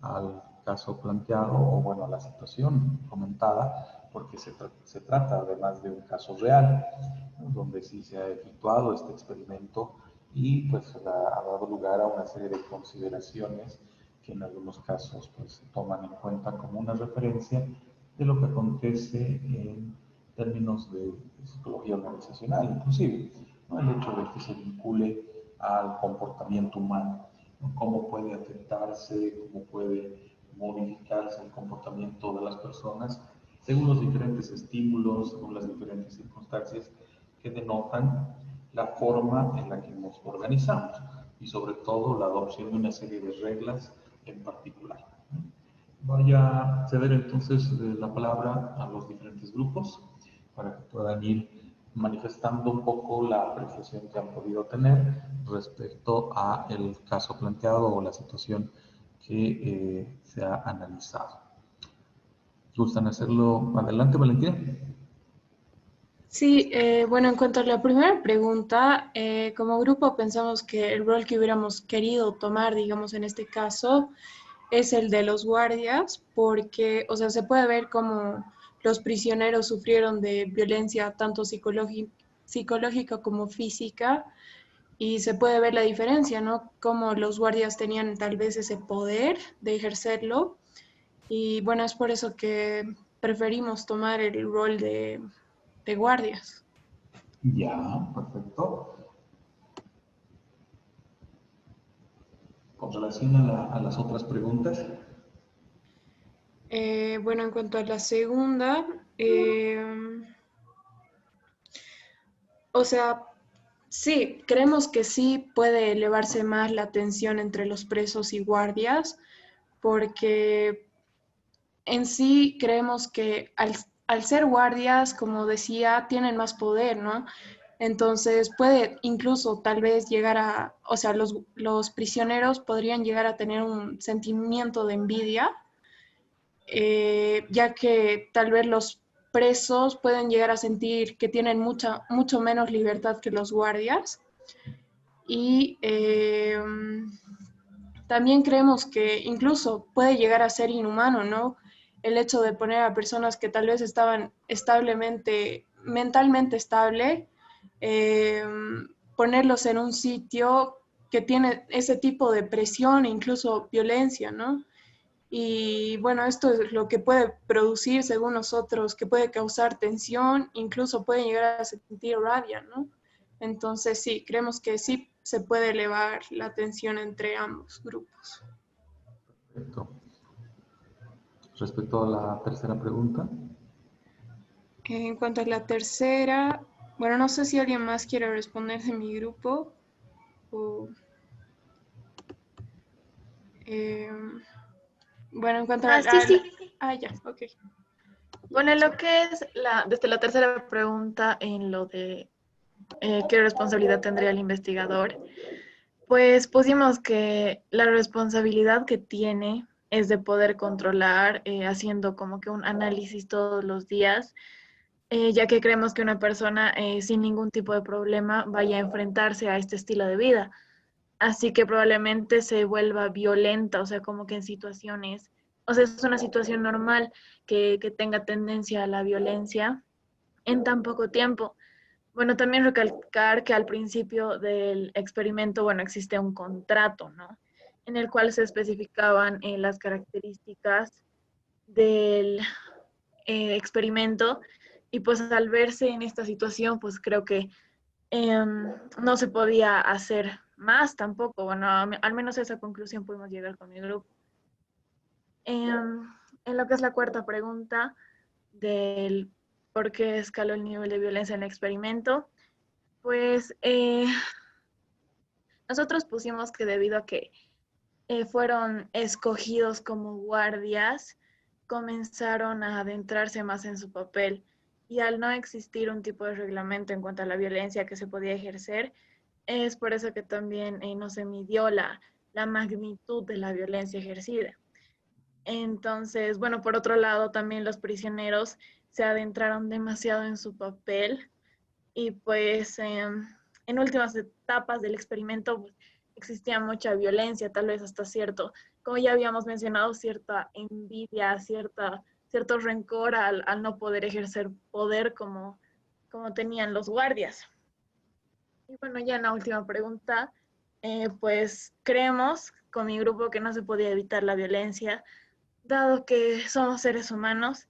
al caso planteado o bueno, a la situación comentada, porque se trata además de un caso real, ¿no? Donde sí se ha efectuado este experimento y pues ha dado lugar a una serie de consideraciones que en algunos casos pues se toman en cuenta como una referencia de lo que acontece en términos de psicología organizacional, inclusive, ¿no? El hecho de que se vincule al comportamiento humano, ¿no? Cómo puede afectarse, cómo puede modificarse el comportamiento de las personas según los diferentes estímulos, según las diferentes circunstancias que denotan la forma en la que nos organizamos y sobre todo la adopción de una serie de reglas en particular. Voy a ceder entonces la palabra a los diferentes grupos para que puedan ir manifestando un poco la apreciación que han podido tener respecto a el caso planteado o la situación que se ha analizado. ¿Gustan hacerlo? Adelante, Valentina. Sí, bueno, en cuanto a la primera pregunta, como grupo pensamos que el rol que hubiéramos querido tomar, digamos, en este caso, es el de los guardias, porque, o sea, se puede ver como los prisioneros sufrieron de violencia tanto psicológica como física, y se puede ver la diferencia, ¿no? Como los guardias tenían tal vez ese poder de ejercerlo, y bueno, es por eso que preferimos tomar el rol de guardias. Ya, perfecto. Con relación a las otras preguntas. Bueno, en cuanto a la segunda, o sea, sí, creemos que sí puede elevarse más la tensión entre los presos y guardias, porque en sí creemos que al ser guardias, como decía, tienen más poder, ¿no? Entonces puede incluso tal vez llegar a, o sea, los prisioneros podrían llegar a tener un sentimiento de envidia, ya que tal vez los presos pueden llegar a sentir que tienen mucho menos libertad que los guardias. Y también creemos que incluso puede llegar a ser inhumano, ¿no? El hecho de poner a personas que tal vez estaban mentalmente estable, eh, ponerlos en un sitio que tiene ese tipo de presión e incluso violencia, ¿no? Y bueno, esto es lo que puede producir, según nosotros, que puede causar tensión, incluso pueden llegar a sentir rabia, ¿no? Entonces sí, creemos que sí se puede elevar la tensión entre ambos grupos. Perfecto. Respecto a la tercera pregunta. En cuanto a la tercera, bueno, no sé si alguien más quiere responder de mi grupo o... eh, bueno, en cuanto a Ah, sí, sí. ya, ok. Bueno, en lo que es desde la tercera pregunta, en lo de qué responsabilidad tendría el investigador, pues pusimos que la responsabilidad que tiene es de poder controlar, haciendo como que un análisis todos los días, ya que creemos que una persona sin ningún tipo de problema vaya a enfrentarse a este estilo de vida. Así que probablemente se vuelva violenta, o sea, como que en situaciones, o sea, es una situación normal que tenga tendencia a la violencia en tan poco tiempo. Bueno, también recalcar que al principio del experimento, bueno, existe un contrato, ¿no? En el cual se especificaban las características del experimento, y pues al verse en esta situación, pues creo que no se podía hacer más tampoco. Bueno, al menos a esa conclusión pudimos llegar con mi grupo. En lo que es la cuarta pregunta del por qué escaló el nivel de violencia en el experimento, pues nosotros pusimos que debido a que fueron escogidos como guardias, comenzaron a adentrarse más en su papel, y al no existir un tipo de reglamento en cuanto a la violencia que se podía ejercer, es por eso que también no se midió la magnitud de la violencia ejercida. Entonces, bueno, por otro lado, también los prisioneros se adentraron demasiado en su papel, y pues en últimas etapas del experimento pues, existía mucha violencia, tal vez hasta cierto como ya habíamos mencionado, cierta envidia, cierto rencor al no poder ejercer poder como tenían los guardias. Y bueno, ya en la última pregunta, pues creemos con mi grupo que no se podía evitar la violencia, dado que somos seres humanos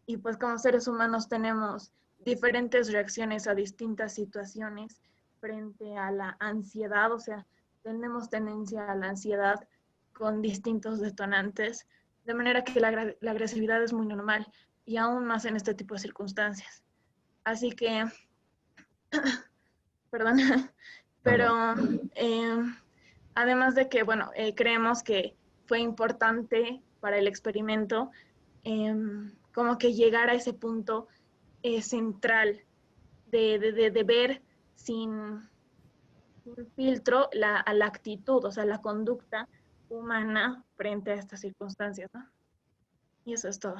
y pues como seres humanos tenemos diferentes reacciones a distintas situaciones frente a la ansiedad, o sea, tenemos tendencia a la ansiedad con distintos detonantes, de manera que la agresividad es muy normal y aún más en este tipo de circunstancias. Así que, perdón, pero eh, además de que, bueno, creemos que fue importante para el experimento como que llegar a ese punto central de ver sin filtro a la actitud, o sea, la conducta humana frente a estas circunstancias, ¿no? Y eso es todo.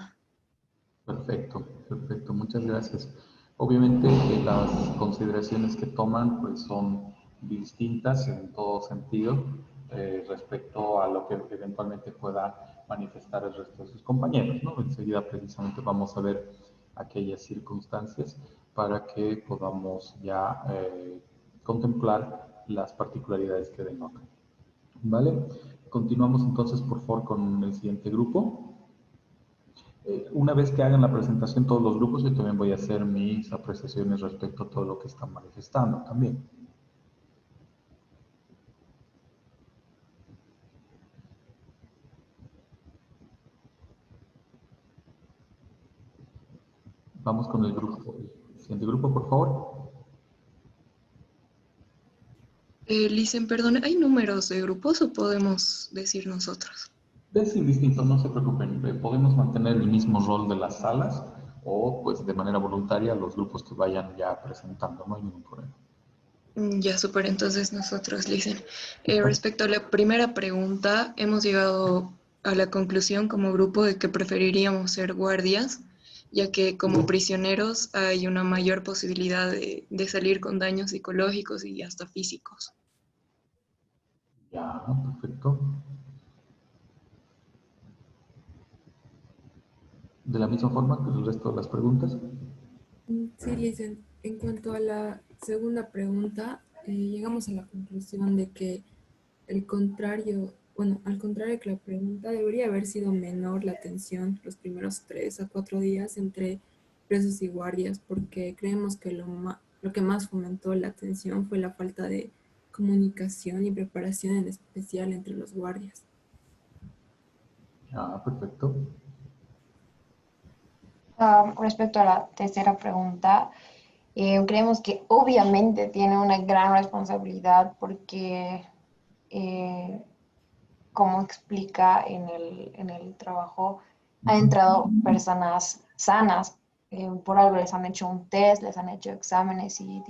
Perfecto, perfecto, muchas gracias. Obviamente las consideraciones que toman pues son distintas en todo sentido respecto a lo que eventualmente pueda manifestar el resto de sus compañeros, ¿no? Enseguida precisamente vamos a ver aquellas circunstancias para que podamos ya contemplar las particularidades que denotan. ¿Vale? Continuamos entonces por favor con el siguiente grupo. Una vez que hagan la presentación todos los grupos, yo también voy a hacer mis apreciaciones respecto a todo lo que están manifestando también. Vamos con el grupo. El siguiente grupo, por favor. Licen, perdón, ¿hay números de grupos o podemos decir nosotros? Es indistinto, no se preocupen. Podemos mantener el mismo rol de las salas o, pues, de manera voluntaria los grupos que vayan ya presentando. No hay ningún problema. Ya, súper, entonces nosotros, Licen. Respecto a la primera pregunta, hemos llegado a la conclusión como grupo de que preferiríamos ser guardias, ya que como prisioneros hay una mayor posibilidad de salir con daños psicológicos y hasta físicos. Ya, perfecto. De la misma forma que el resto de las preguntas. Sí, Licen. En cuanto a la segunda pregunta, llegamos a la conclusión de que al contrario que la pregunta, debería haber sido menor la tensión los primeros 3 a 4 días entre presos y guardias, porque creemos que lo que más fomentó la tensión fue la falta de comunicación y preparación, en especial entre los guardias. Ya, perfecto. Respecto a la tercera pregunta, creemos que obviamente tiene una gran responsabilidad porque, como explica en el trabajo, han entrado personas sanas. Por algo les han hecho un test, les han hecho exámenes y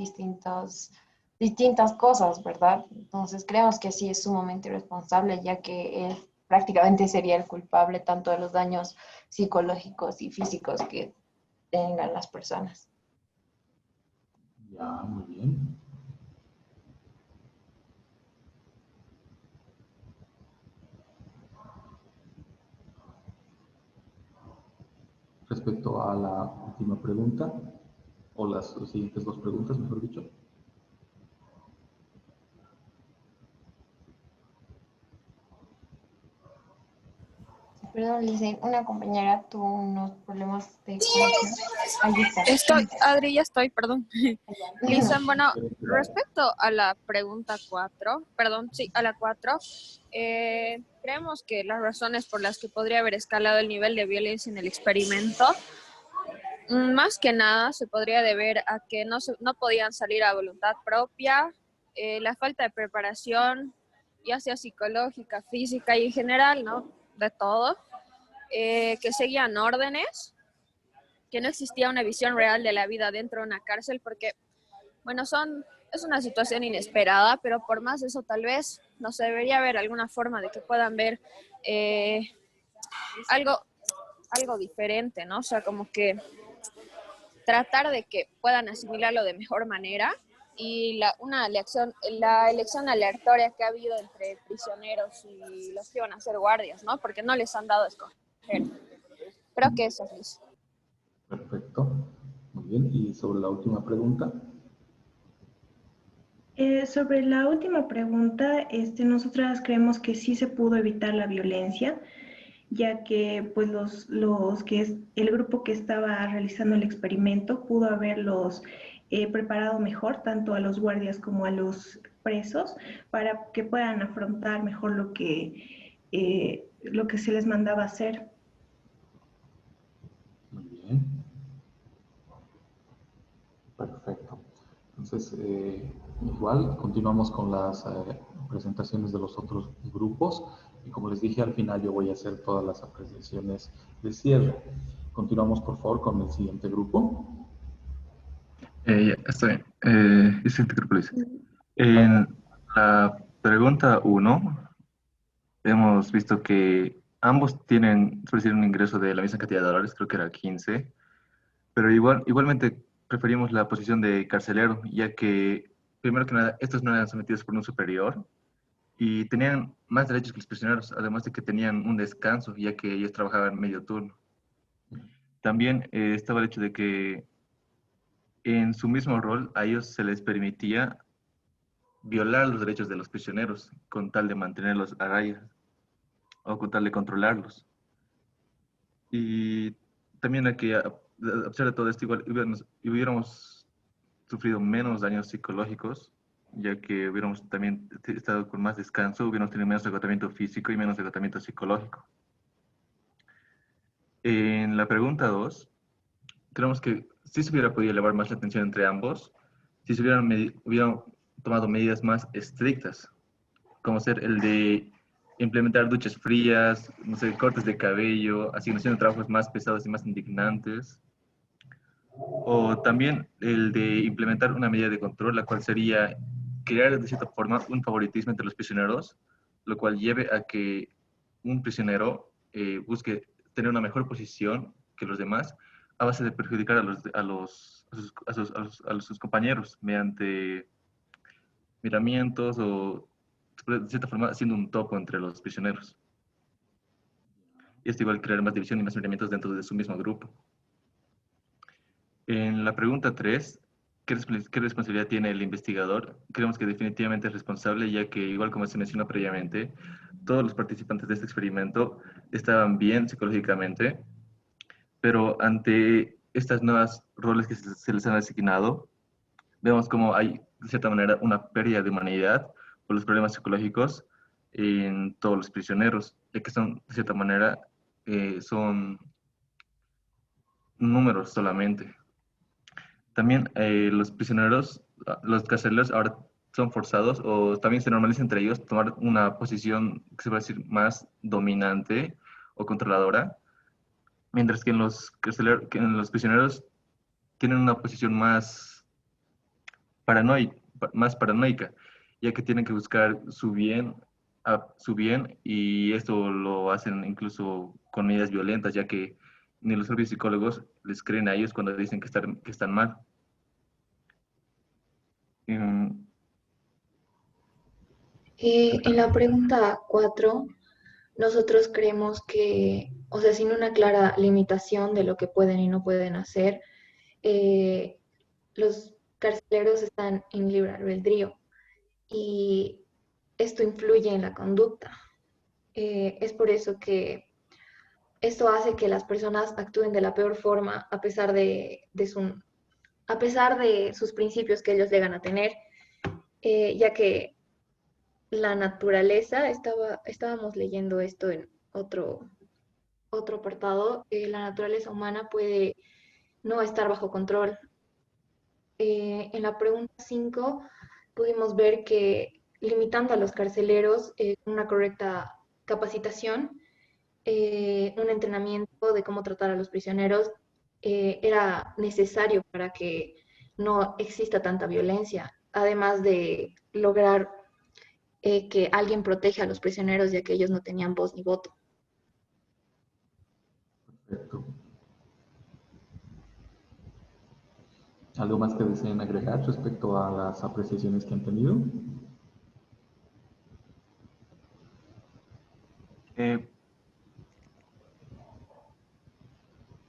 distintas cosas, ¿verdad? Entonces creemos que sí es sumamente irresponsable, ya que él prácticamente sería el culpable tanto de los daños psicológicos y físicos que tengan las personas. Ya, muy bien. Respecto a la última pregunta, o las siguientes dos preguntas, mejor dicho. Perdón, Lice, una compañera tuvo unos problemas de conexión. Ahí está. Adri, ya estoy, perdón. Lisa, bueno, respecto a la pregunta 4, a la 4, creemos que las razones por las que podría haber escalado el nivel de violencia en el experimento, más que nada se podría deber a que no podían salir a voluntad propia, la falta de preparación, ya sea psicológica, física y en general, ¿no? De todo, que seguían órdenes, que no existía una visión real de la vida dentro de una cárcel, porque, bueno, es una situación inesperada, pero por más de eso tal vez no se debería haber alguna forma de que puedan ver algo diferente, ¿no? O sea, como que tratar de que puedan asimilarlo de mejor manera y la elección aleatoria que ha habido entre prisioneros y los que iban a ser guardias, ¿no? Porque no les han dado a escoger. Creo que eso es. Perfecto. Muy bien. Y sobre la última pregunta. Sobre la última pregunta, nosotras creemos que sí se pudo evitar la violencia, ya que pues el grupo que estaba realizando el experimento pudo haberlos preparado mejor, tanto a los guardias como a los presos, para que puedan afrontar mejor lo que se les mandaba hacer. Muy bien. Perfecto. Entonces, igual continuamos con las presentaciones de los otros grupos y como les dije, al final yo voy a hacer todas las apreciaciones de cierre. Continuamos, por favor, con el siguiente grupo. Ya, está bien. El siguiente grupo dice. En la pregunta 1, hemos visto que ambos tienen un ingreso de la misma cantidad de dólares, creo que era 15, pero igualmente preferimos la posición de carcelero, ya que, primero que nada, estos no eran sometidos por un superior y tenían más derechos que los prisioneros, además de que tenían un descanso, ya que ellos trabajaban medio turno. También estaba el hecho de que en su mismo rol a ellos se les permitía violar los derechos de los prisioneros con tal de mantenerlos a raya o con tal de controlarlos. Y también a que, a pesar de todo esto, igual hubiéramos sufrido menos daños psicológicos, ya que hubiéramos también estado con más descanso, hubiéramos tenido menos agotamiento físico y menos agotamiento psicológico. En la pregunta 2, creemos que sí se hubiera podido elevar más la tensión entre ambos si se hubieran tomado medidas más estrictas, como ser el de implementar duchas frías, no sé, cortes de cabello, asignación de trabajos más pesados y más indignantes, o también el de implementar una medida de control, la cual sería crear de cierta forma un favoritismo entre los prisioneros, lo cual lleve a que un prisionero busque tener una mejor posición que los demás a base de perjudicar a sus compañeros mediante miramientos o de cierta forma haciendo un topo entre los prisioneros. Y esto igual crear más división y más miramientos dentro de su mismo grupo. En la pregunta 3, ¿qué responsabilidad tiene el investigador? Creemos que definitivamente es responsable, ya que, igual como se mencionó previamente, todos los participantes de este experimento estaban bien psicológicamente, pero ante estas nuevas roles que se les han asignado, vemos como hay, de cierta manera, una pérdida de humanidad por los problemas psicológicos en todos los prisioneros, ya que son, de cierta manera, son números solamente. También los prisioneros, los carceleros ahora son forzados o también se normaliza entre ellos tomar una posición que se puede decir más dominante o controladora, mientras que en los prisioneros tienen una posición más paranoica, ya que tienen que buscar su bien y esto lo hacen incluso con medidas violentas, ya que ni los propios psicólogos les creen a ellos cuando dicen que están mal. En la pregunta 4, nosotros creemos que, o sea, sin una clara limitación de lo que pueden y no pueden hacer, los carceleros están en libre albedrío y esto influye en la conducta. Es por eso que esto hace que las personas actúen de la peor forma a pesar de sus principios que ellos llegan a tener, ya que la naturaleza, estábamos leyendo esto en otro apartado, la naturaleza humana puede no estar bajo control. En la pregunta 5 pudimos ver que limitando a los carceleros una correcta capacitación, un entrenamiento de cómo tratar a los prisioneros era necesario para que no exista tanta violencia, además de lograr que alguien proteja a los prisioneros, ya que ellos no tenían voz ni voto. Perfecto. ¿Algo más que deseen agregar respecto a las apreciaciones que han tenido?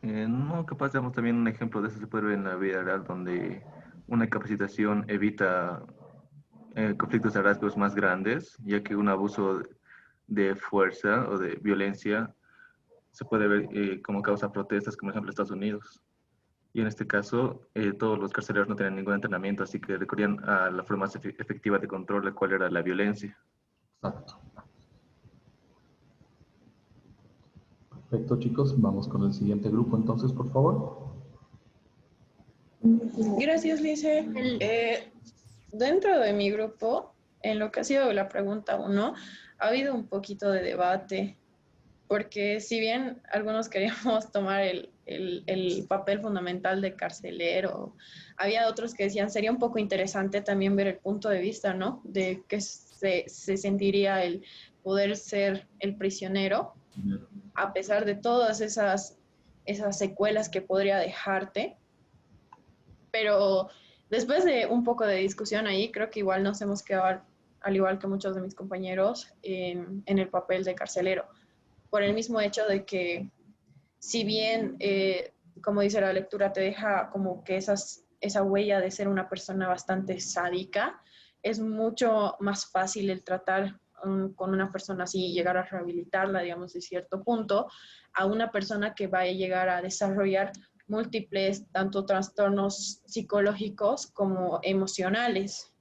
No, capaz damos también un ejemplo de eso se puede ver en la vida real, donde una capacitación evita conflictos de rasgos más grandes, ya que un abuso de fuerza o de violencia se puede ver como causa protestas, como ejemplo Estados Unidos. Y en este caso, todos los carceleros no tenían ningún entrenamiento, así que recurrían a la forma más efectiva de control, la cual era la violencia. Exacto. Perfecto, chicos. Vamos con el siguiente grupo, entonces, por favor. Gracias, Lice. Dentro de mi grupo, en lo que ha sido la pregunta 1, ha habido un poquito de debate, porque si bien algunos queríamos tomar el papel fundamental de carcelero, había otros que decían, sería un poco interesante también ver el punto de vista, ¿no? De que se sentiría el poder ser el prisionero, a pesar de todas esas secuelas que podría dejarte. Pero después de un poco de discusión ahí, creo que igual nos hemos quedado, al igual que muchos de mis compañeros, en el papel de carcelero, por el mismo hecho de que, si bien, como dice la lectura, te deja como que esa huella de ser una persona bastante sádica, es mucho más fácil el tratar con una persona así y llegar a rehabilitarla, digamos, de cierto punto, a una persona que va a llegar a desarrollar múltiples, tanto trastornos psicológicos como emocionales.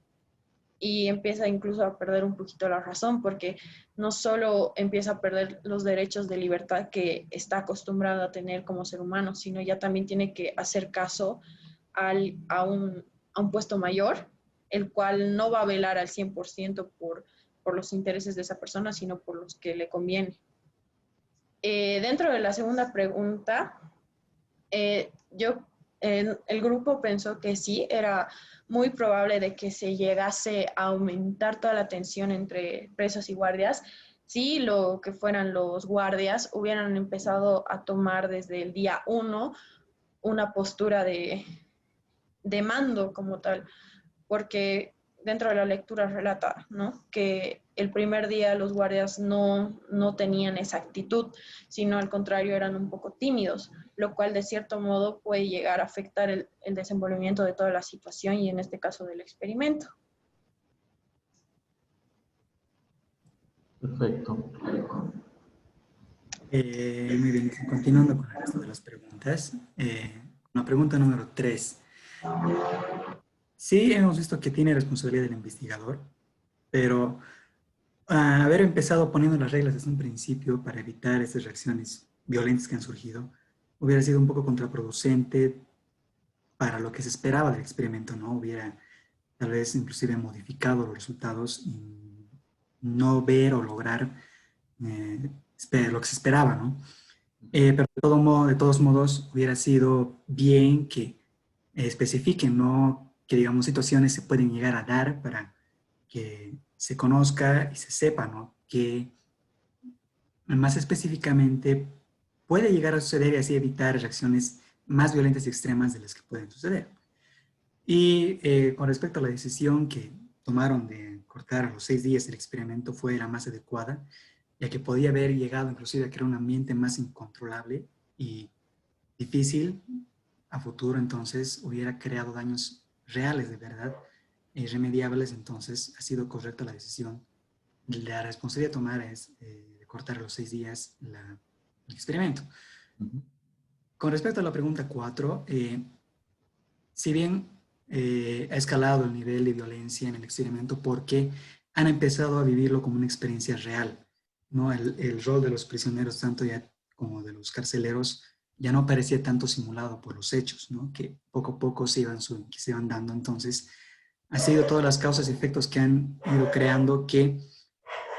Y empieza incluso a perder un poquito la razón, porque no solo empieza a perder los derechos de libertad que está acostumbrado a tener como ser humano, sino ya también tiene que hacer caso a un puesto mayor, el cual no va a velar al 100% por los intereses de esa persona, sino por los que le conviene. Dentro de la segunda pregunta, el grupo pensó que sí, era muy probable de que se llegase a aumentar toda la tensión entre presos y guardias si lo que fueran los guardias hubieran empezado a tomar desde el día 1 una postura de mando como tal, porque dentro de la lectura relata, ¿no?, que el primer día los guardias no tenían esa actitud, sino al contrario eran un poco tímidos, lo cual de cierto modo puede llegar a afectar el desenvolvimiento de toda la situación y en este caso del experimento. Perfecto. Muy bien, continuando con el resto de las preguntas. La pregunta número 3. Sí, hemos visto que tiene responsabilidad el investigador, pero haber empezado poniendo las reglas desde un principio para evitar estas reacciones violentas que han surgido hubiera sido un poco contraproducente para lo que se esperaba del experimento, ¿no? Hubiera tal vez inclusive modificado los resultados y no ver o lograr lo que se esperaba, ¿no? Pero de todos modos hubiera sido bien que especifiquen, ¿no?, que digamos situaciones se pueden llegar a dar para que se conozca y se sepa, ¿no?, que más específicamente puede llegar a suceder y así evitar reacciones más violentas y extremas de las que pueden suceder. Y con respecto a la decisión que tomaron de cortar a los 6 días el experimento fue la más adecuada, ya que podía haber llegado inclusive a crear un ambiente más incontrolable y difícil a futuro, entonces hubiera creado daños reales de verdad, irremediables. Entonces ha sido correcta la decisión. La responsabilidad de tomar es de cortar a los 6 días el experimento. Con respecto a la pregunta 4, si bien ha escalado el nivel de violencia en el experimento porque han empezado a vivirlo como una experiencia real, ¿no? El rol de los prisioneros, tanto ya como de los carceleros, ya no parecía tanto simulado por los hechos, ¿no?, que poco a poco se iban dando. Entonces, ha sido todas las causas y efectos que han ido creando que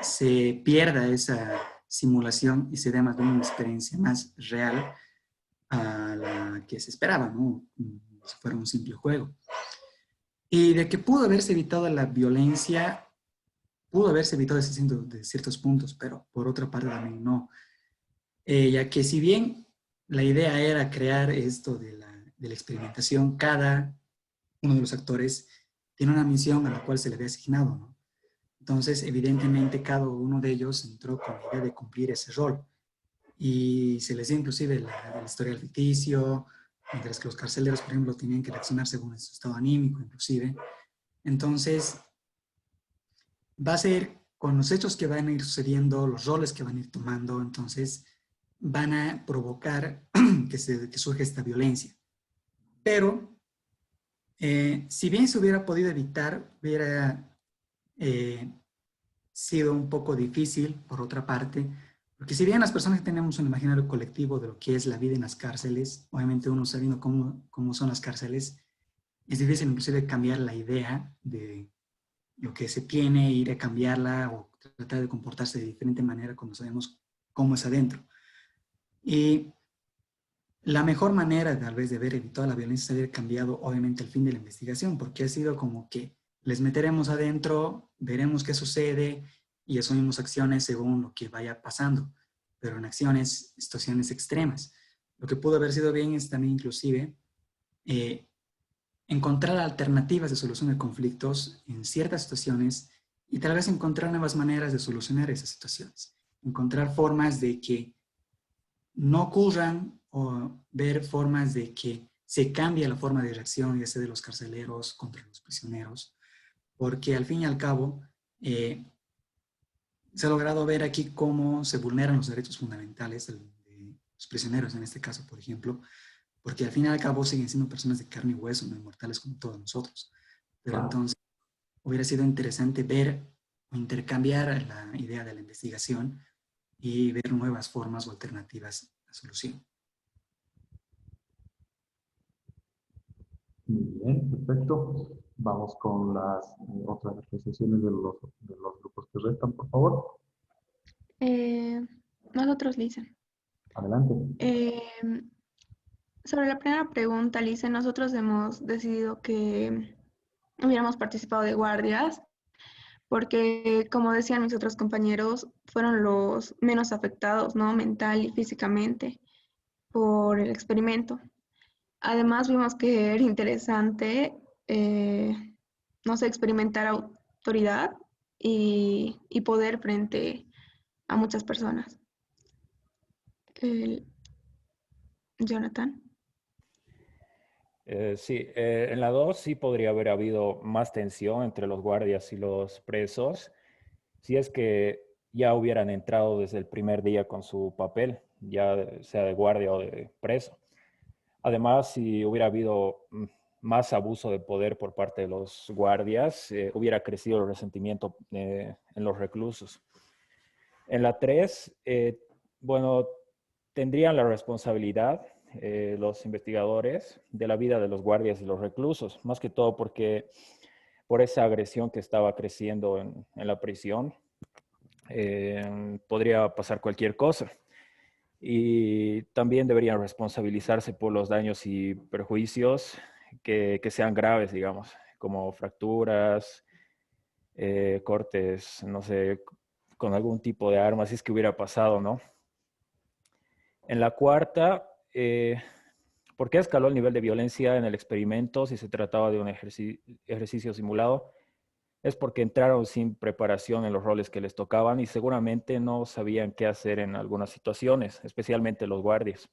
se pierda esa simulación y se dé más bien una experiencia más real a la que se esperaba, ¿no?, si fuera un simple juego. Y de que pudo haberse evitado la violencia, pudo haberse evitado de ciertos puntos, pero por otra parte también no. Ya que si bien la idea era crear esto de la experimentación, cada uno de los actores tiene una misión a la cual se le ve asignado, ¿no? Entonces, evidentemente, cada uno de ellos entró con la idea de cumplir ese rol. Y se les dio inclusive el historial ficticio, mientras que los carceleros, por ejemplo, tenían que reaccionar según su estado anímico, inclusive. Entonces, va a ser con los hechos que van a ir sucediendo, los roles que van a ir tomando, entonces van a provocar que surja esta violencia. Pero, si bien se hubiera podido evitar, hubiera sido un poco difícil, por otra parte, porque si bien las personas que tenemos un imaginario colectivo de lo que es la vida en las cárceles, obviamente uno sabiendo cómo son las cárceles, es difícil inclusive cambiar la idea de lo que se tiene, ir a cambiarla o tratar de comportarse de diferente manera cuando sabemos cómo es adentro. Y la mejor manera tal vez de haber evitado la violencia es haber cambiado obviamente el fin de la investigación, porque ha sido como que les meteremos adentro, veremos qué sucede y asumimos acciones según lo que vaya pasando, pero en situaciones extremas. Lo que pudo haber sido bien es también inclusive encontrar alternativas de solución de conflictos en ciertas situaciones y tal vez encontrar nuevas maneras de solucionar esas situaciones. Encontrar formas de que no ocurran o ver formas de que se cambie la forma de reacción, ya sea de los carceleros contra los prisioneros, porque al fin y al cabo se ha logrado ver aquí cómo se vulneran los derechos fundamentales de los prisioneros, en este caso, por ejemplo, porque al fin y al cabo siguen siendo personas de carne y hueso, no inmortales como todos nosotros. Pero entonces hubiera sido interesante ver o intercambiar la idea de la investigación y ver nuevas formas o alternativas de solución. Muy bien, perfecto. Vamos con las otras apreciaciones de los grupos que restan, por favor. Nosotros, Lisa. Adelante. Sobre la primera pregunta, Lisa, nosotros hemos decidido que hubiéramos participado de guardias porque, como decían mis otros compañeros, fueron los menos afectados, ¿no? Mental y físicamente por el experimento. Además, vimos que era interesante, no sé, experimentar autoridad y poder frente a muchas personas. Jonathan. Sí, en la 2 sí podría haber habido más tensión entre los guardias y los presos, si es que ya hubieran entrado desde el primer día con su papel, ya sea de guardia o de preso. Además, si hubiera habido más abuso de poder por parte de los guardias, hubiera crecido el resentimiento en los reclusos. En la 3, bueno, tendrían la responsabilidad los investigadores de la vida de los guardias y los reclusos, más que todo porque por esa agresión que estaba creciendo en la prisión, podría pasar cualquier cosa. Y también deberían responsabilizarse por los daños y perjuicios que sean graves, digamos, como fracturas, cortes, no sé, con algún tipo de arma, si es que hubiera pasado, ¿no? En la 4, ¿por qué escaló el nivel de violencia en el experimento si se trataba de un ejercicio simulado? Es porque entraron sin preparación en los roles que les tocaban y seguramente no sabían qué hacer en algunas situaciones, especialmente los guardias.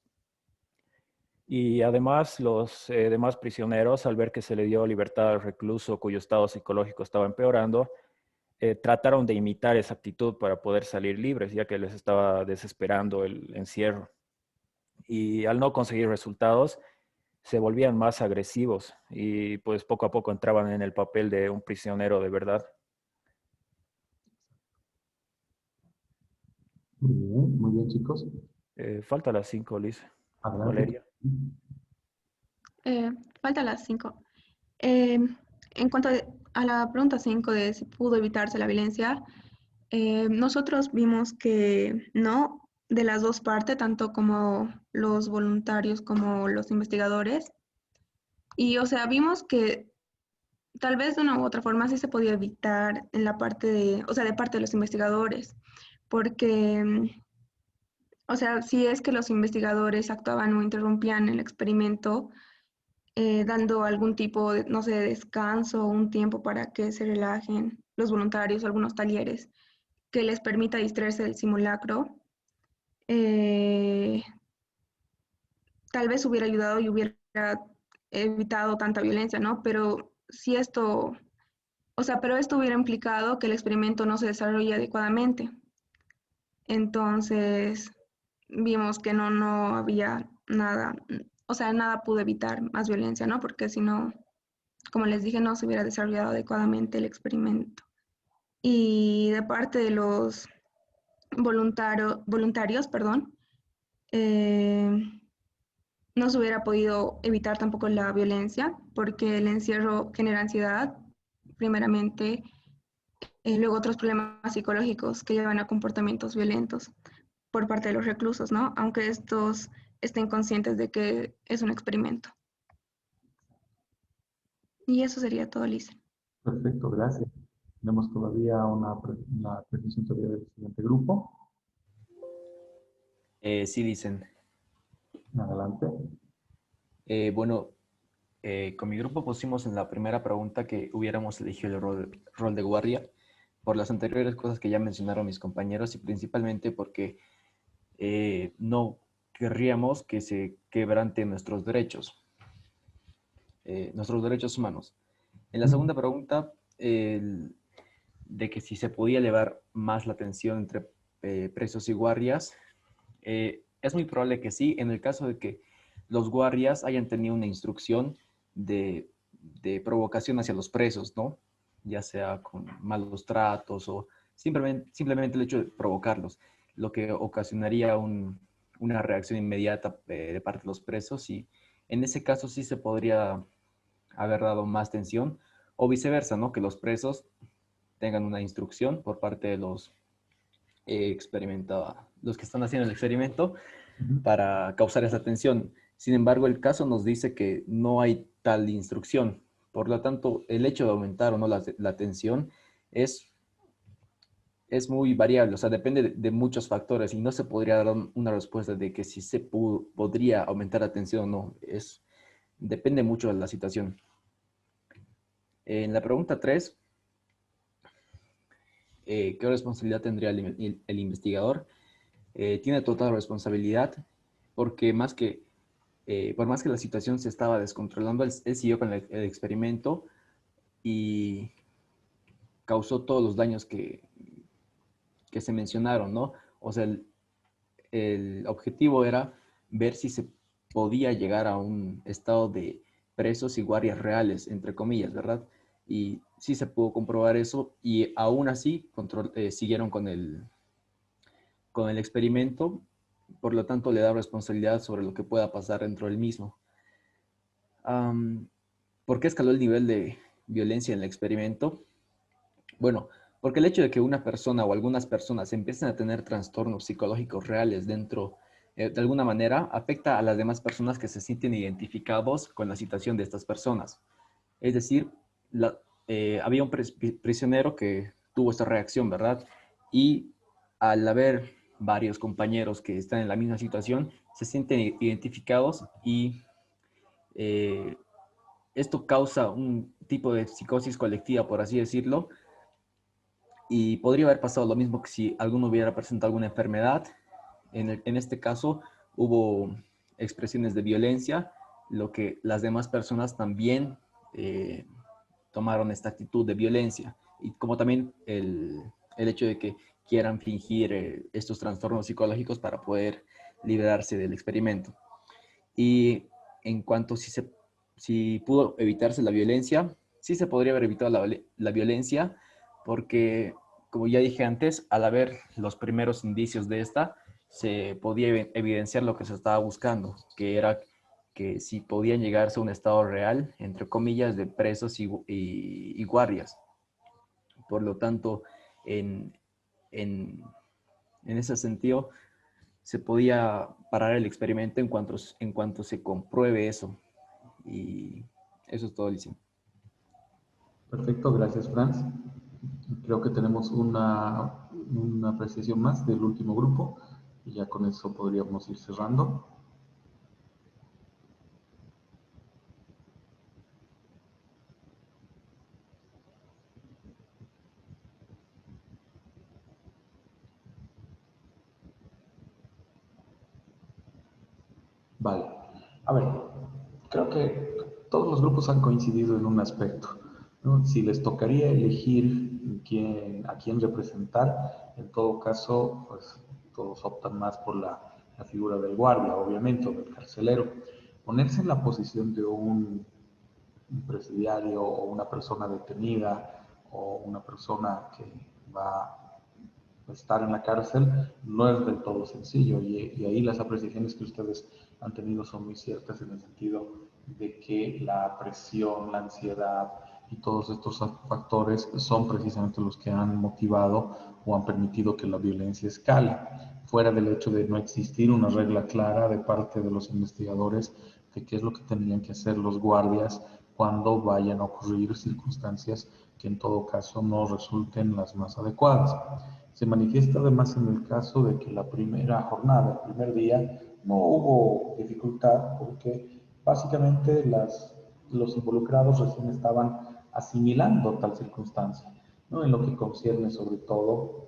Y además los demás prisioneros, al ver que se le dio libertad al recluso cuyo estado psicológico estaba empeorando, trataron de imitar esa actitud para poder salir libres, ya que les estaba desesperando el encierro. Y al no conseguir resultados, se volvían más agresivos y pues poco a poco entraban en el papel de un prisionero de verdad. Muy bien, chicos. Falta las 5, Liz. Adelante. Valeria. Falta las 5. En cuanto a la pregunta 5 de si pudo evitarse la violencia, nosotros vimos que no, de las dos partes, tanto como los voluntarios como los investigadores. Y, o sea, vimos que tal vez de una u otra forma sí se podía evitar en la parte de, o sea, de parte de los investigadores, porque, o sea, si es que los investigadores actuaban o interrumpían el experimento, dando algún tipo de, no sé, de descanso, un tiempo para que se relajen los voluntarios, algunos talleres que les permita distraerse del simulacro. Tal vez hubiera ayudado y hubiera evitado tanta violencia, ¿no? Pero si esto, o sea, pero esto hubiera implicado que el experimento no se desarrolle adecuadamente. Entonces, vimos que no había nada, o sea, nada pudo evitar más violencia, ¿no? Porque si no, como les dije, no se hubiera desarrollado adecuadamente el experimento. Y de parte de los voluntarios, perdón, no se hubiera podido evitar tampoco la violencia, porque el encierro genera ansiedad, primeramente, y luego otros problemas psicológicos que llevan a comportamientos violentos por parte de los reclusos, ¿no? Aunque estos estén conscientes de que es un experimento. Y eso sería todo, Lisa. Perfecto, gracias. Tenemos todavía una presentación todavía del siguiente grupo. Sí, dicen. Adelante. Bueno, con mi grupo pusimos en la primera pregunta que hubiéramos elegido el rol de guardia por las anteriores cosas que ya mencionaron mis compañeros y principalmente porque no querríamos que se quebranten nuestros derechos humanos. En la segunda pregunta, de que si se podía elevar más la tensión entre presos y guardias, es muy probable que sí, en el caso de que los guardias hayan tenido una instrucción de provocación hacia los presos, ¿no? Ya sea con malos tratos o simplemente el hecho de provocarlos, lo que ocasionaría una reacción inmediata de parte de los presos y en ese caso sí se podría haber dado más tensión o viceversa, ¿no? Que los presos tengan una instrucción por parte de los los que están haciendo el experimento para causar esa tensión. Sin embargo, el caso nos dice que no hay tal instrucción. Por lo tanto, el hecho de aumentar o no la tensión es muy variable, o sea, depende de muchos factores y no se podría dar una respuesta de que si se podría aumentar la tensión o no. Depende mucho de la situación. En la pregunta 3, ¿qué responsabilidad tendría el investigador? Tiene total responsabilidad porque por más que la situación se estaba descontrolando, él siguió con el experimento y causó todos los daños que se mencionaron, ¿no? O sea, el objetivo era ver si se podía llegar a un estado de presos y guardias reales, entre comillas, ¿verdad? Y sí se pudo comprobar eso y aún así siguieron con el experimento, por lo tanto le da responsabilidad sobre lo que pueda pasar dentro del mismo. ¿Por qué escaló el nivel de violencia en el experimento? Bueno, porque el hecho de que una persona o algunas personas empiecen a tener trastornos psicológicos reales dentro, de alguna manera, afecta a las demás personas que se sienten identificados con la situación de estas personas. Es decir, había un prisionero que tuvo esta reacción, ¿verdad? Y al haber varios compañeros que están en la misma situación, se sienten identificados y esto causa un tipo de psicosis colectiva, por así decirlo, y podría haber pasado lo mismo que si alguno hubiera presentado alguna enfermedad. En este caso hubo expresiones de violencia, lo que las demás personas también tomaron esta actitud de violencia. Y como también el hecho de que quieran fingir estos trastornos psicológicos para poder liberarse del experimento. Y en cuanto si pudo evitarse la violencia, sí se podría haber evitado la violencia, porque, como ya dije antes, al haber los primeros indicios de esta, se podía evidenciar lo que se estaba buscando, que era que si podían llegarse a un estado real, entre comillas, de presos y guardias. Por lo tanto, en ese sentido, se podía parar el experimento en cuanto se compruebe eso. Y eso es todo, Alicia. Perfecto, gracias, Franz. Creo que tenemos una apreciación más del último grupo y ya con eso podríamos ir cerrando. Vale. A ver, creo que todos los grupos han coincidido en un aspecto, ¿no? Si les tocaría elegir a quién representar, en todo caso, pues todos optan más por la figura del guardia, obviamente, o del carcelero. Ponerse en la posición de un presidiario o una persona detenida o una persona que va estar en la cárcel no es del todo sencillo y ahí las apreciaciones que ustedes han tenido son muy ciertas en el sentido de que la presión, la ansiedad y todos estos factores son precisamente los que han motivado o han permitido que la violencia escale, fuera del hecho de no existir una regla clara de parte de los investigadores de qué es lo que tendrían que hacer los guardias cuando vayan a ocurrir circunstancias que en todo caso no resulten las más adecuadas. Se manifiesta además en el caso de que la primera jornada, el primer día, no hubo dificultad porque básicamente los involucrados recién estaban asimilando tal circunstancia, ¿no? En lo que concierne sobre todo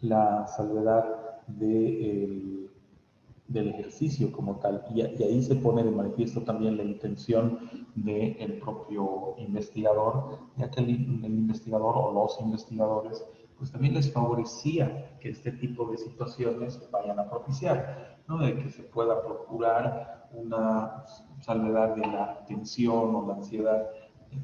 la salvedad del ejercicio como tal. Y ahí se pone de manifiesto también la intención del propio investigador, ya que el investigador o los investigadores pues también les favorecía que este tipo de situaciones se vayan a propiciar, ¿no? De que se pueda procurar una salvedad de la tensión o la ansiedad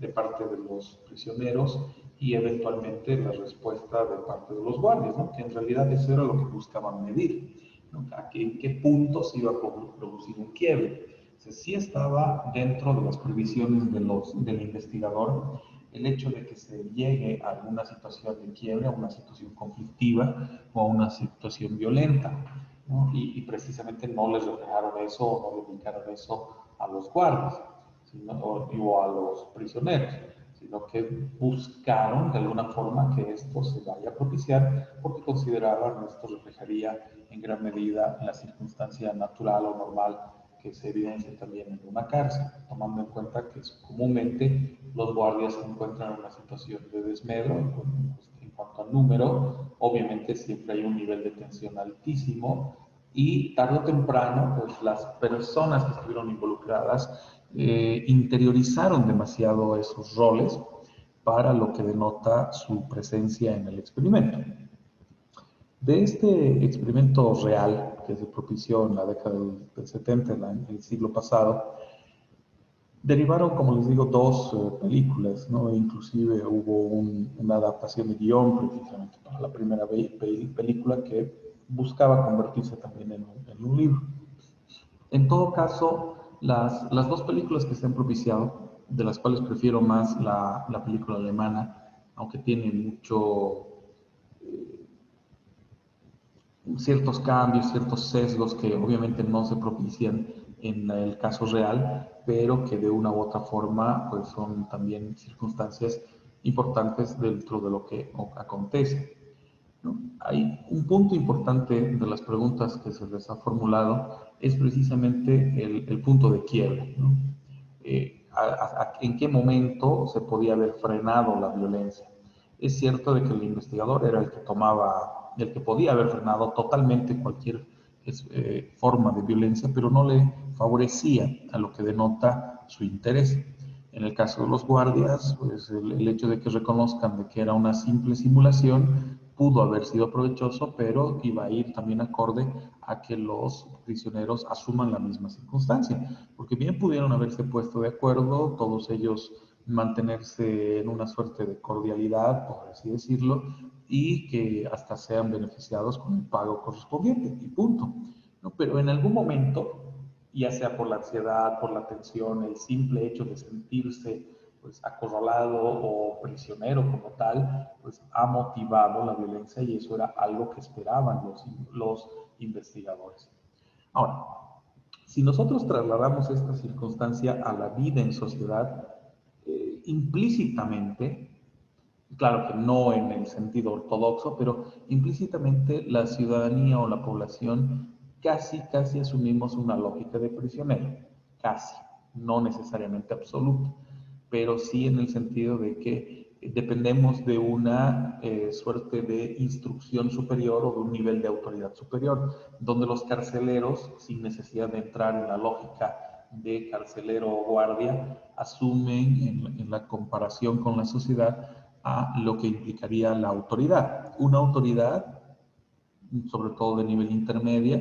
de parte de los prisioneros y eventualmente la respuesta de parte de los guardias, ¿no? Que en realidad eso era lo que buscaban medir, ¿no? ¿En qué punto se iba a producir un quiebre? O sea, sí estaba dentro de las previsiones del investigador el hecho de que se llegue a alguna situación de quiebre, a una situación conflictiva o a una situación violenta, ¿no? Y precisamente no les reflejaron eso o no le indicaron eso a los guardias, o a los prisioneros, sino que buscaron de alguna forma que esto se vaya a propiciar porque consideraban esto reflejaría en gran medida la circunstancia natural o normal que se evidencia también en una cárcel, tomando en cuenta que comúnmente los guardias se encuentran en una situación de desmedro en cuanto al número, obviamente siempre hay un nivel de tensión altísimo y tarde o temprano pues las personas que estuvieron involucradas interiorizaron demasiado esos roles para lo que denota su presencia en el experimento. De este experimento real que se propició en la década del 70, en el siglo pasado, derivaron, como les digo, dos películas, ¿no? Inclusive hubo una adaptación de guión precisamente para la primera película que buscaba convertirse también en un libro. En todo caso, las dos películas que se han propiciado, de las cuales prefiero más la película alemana, aunque tiene ciertos cambios, ciertos sesgos que obviamente no se propician en el caso real, pero que de una u otra forma pues son también circunstancias importantes dentro de lo que acontece, ¿no? Hay un punto importante de las preguntas que se les ha formulado, es precisamente el punto de quiebre, ¿no? ¿En qué momento se podía haber frenado la violencia? Es cierto de que el investigador era el que podía haber frenado totalmente cualquier forma de violencia, pero no le favorecía a lo que denota su interés. En el caso de los guardias, pues el hecho de que reconozcan de que era una simple simulación pudo haber sido provechoso, pero iba a ir también acorde a que los prisioneros asuman la misma circunstancia, porque bien pudieron haberse puesto de acuerdo, todos ellos mantenerse en una suerte de cordialidad, por así decirlo, y que hasta sean beneficiados con el pago correspondiente, y punto, ¿no? Pero en algún momento, ya sea por la ansiedad, por la tensión, el simple hecho de sentirse pues acorralado o prisionero como tal, pues ha motivado la violencia y eso era algo que esperaban los investigadores. Ahora, si nosotros trasladamos esta circunstancia a la vida en sociedad, implícitamente, claro que no en el sentido ortodoxo, pero implícitamente la ciudadanía o la población casi asumimos una lógica de prisionero, casi, no necesariamente absoluta, pero sí en el sentido de que dependemos de una suerte de instrucción superior o de un nivel de autoridad superior, donde los carceleros, sin necesidad de entrar en la lógica de carcelero o guardia, asumen en la comparación con la sociedad a lo que implicaría la autoridad. Una autoridad, sobre todo de nivel intermedia,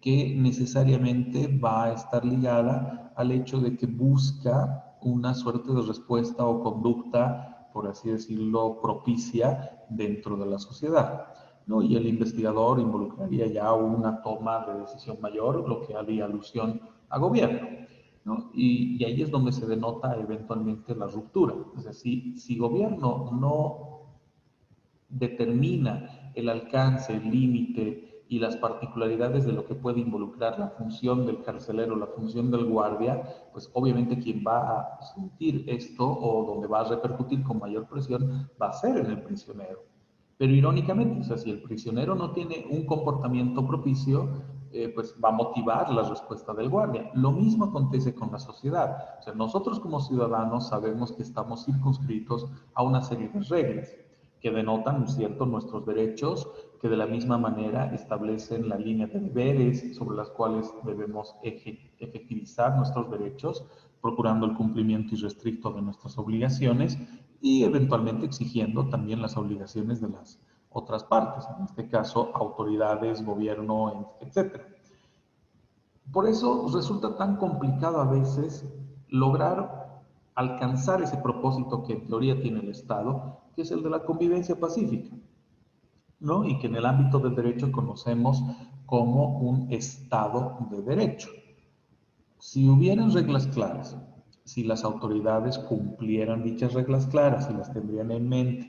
que necesariamente va a estar ligada al hecho de que busca una suerte de respuesta o conducta, por así decirlo, propicia dentro de la sociedad, ¿no? Y el investigador involucraría ya una toma de decisión mayor, lo que haría alusión a gobierno, ¿no? Y ahí es donde se denota eventualmente la ruptura. Es decir, si gobierno no determina el alcance, el límite y las particularidades de lo que puede involucrar la función del carcelero, la función del guardia, pues obviamente quien va a sentir esto o donde va a repercutir con mayor presión va a ser en el prisionero. Pero irónicamente, o sea, si el prisionero no tiene un comportamiento propicio, pues va a motivar la respuesta del guardia. Lo mismo acontece con la sociedad. O sea, nosotros como ciudadanos sabemos que estamos circunscritos a una serie de reglas que denotan, ¿cierto?, nuestros derechos, que de la misma manera establecen la línea de deberes sobre las cuales debemos efectivizar nuestros derechos, procurando el cumplimiento irrestricto de nuestras obligaciones y eventualmente exigiendo también las obligaciones de las otras partes, en este caso autoridades, gobierno, etc. Por eso resulta tan complicado a veces lograr alcanzar ese propósito que en teoría tiene el Estado, que es el de la convivencia pacífica, ¿no? Y que en el ámbito del derecho conocemos como un Estado de Derecho. Si hubieran reglas claras, si las autoridades cumplieran dichas reglas claras y las tendrían en mente,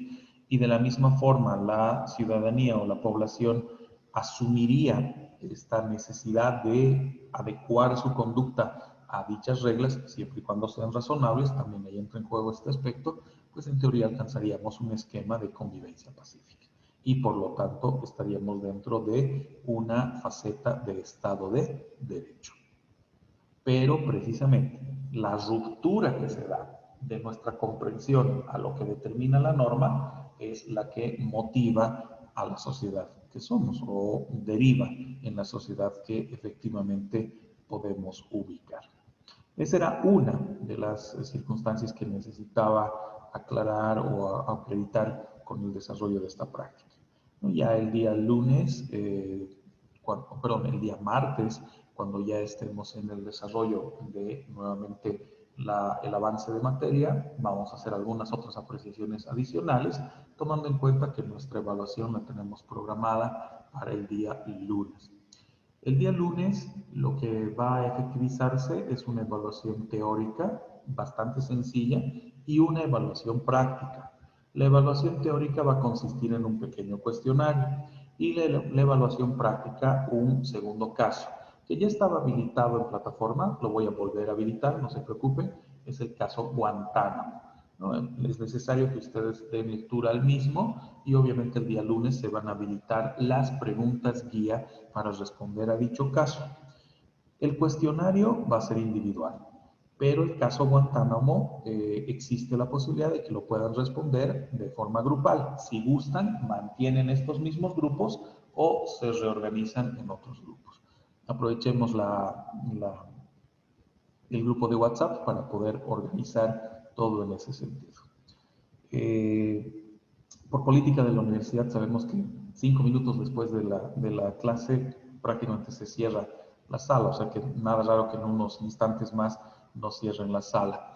y de la misma forma la ciudadanía o la población asumiría esta necesidad de adecuar su conducta a dichas reglas, siempre y cuando sean razonables, también ahí entra en juego este aspecto, pues en teoría alcanzaríamos un esquema de convivencia pacífica y por lo tanto estaríamos dentro de una faceta de Estado de Derecho. Pero precisamente la ruptura que se da de nuestra comprensión a lo que determina la norma es la que motiva a la sociedad que somos o deriva en la sociedad que efectivamente podemos ubicar. Esa era una de las circunstancias que necesitaba aclarar o acreditar con el desarrollo de esta práctica. Ya el día lunes, el día martes, cuando ya estemos en el desarrollo de nuevamente el avance de materia, vamos a hacer algunas otras apreciaciones adicionales, tomando en cuenta que nuestra evaluación la tenemos programada para el día lunes. El día lunes lo que va a efectivizarse es una evaluación teórica bastante sencilla y una evaluación práctica. La evaluación teórica va a consistir en un pequeño cuestionario y la evaluación práctica un segundo caso, que ya estaba habilitado en plataforma, lo voy a volver a habilitar, no se preocupen, es el caso Guantánamo, ¿no? Es necesario que ustedes den lectura al mismo y obviamente el día lunes se van a habilitar las preguntas guía para responder a dicho caso. El cuestionario va a ser individual, pero el caso Guantánamo existe la posibilidad de que lo puedan responder de forma grupal. Si gustan, mantienen estos mismos grupos o se reorganizan en otros grupos. Aprovechemos el grupo de WhatsApp para poder organizar todo en ese sentido. Por política de la universidad sabemos que 5 minutos después de la clase prácticamente se cierra la sala, o sea que nada raro que en unos instantes más nos cierren la sala.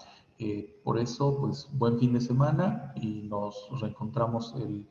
Por eso, pues buen fin de semana y nos reencontramos el